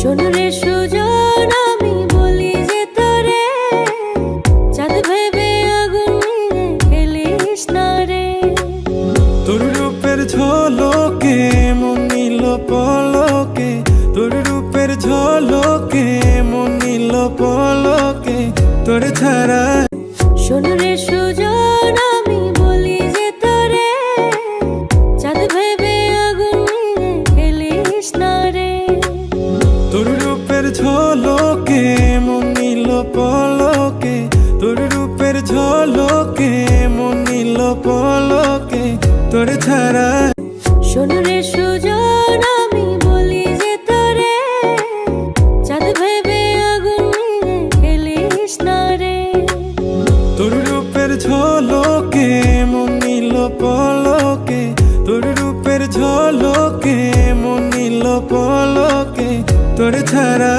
শোন রে সুজন, আমি বলি যে তোরে, চাঁদ ভেবে আগুন নিয়ে খেলিস না রে। তোর রূপের ঝলকে মন নিল পলকে, তোর রূপের ঝলকে মন নিল পলকে, তোর ছাড়া। শোন রে সুজন, আমি বলি যে তোরে, চাঁদ ভেবে আগুন নিয়ে খেলিস না রে। তোর রূপের ঝলকে মন নিল পলকে, তোর রূপের ঝলকে মন নিল পলকে, তোর ছাড়া। শোন রে সুজন, আমি বলি যে তোরে, চাঁদ ভেবে আগুন নিয়ে খেলিস না রে। তোর রূপের ঝলকে মন নিল পলকে, তোর রূপের ঝলকে মন নিল পলকে, তোর ছাড়া।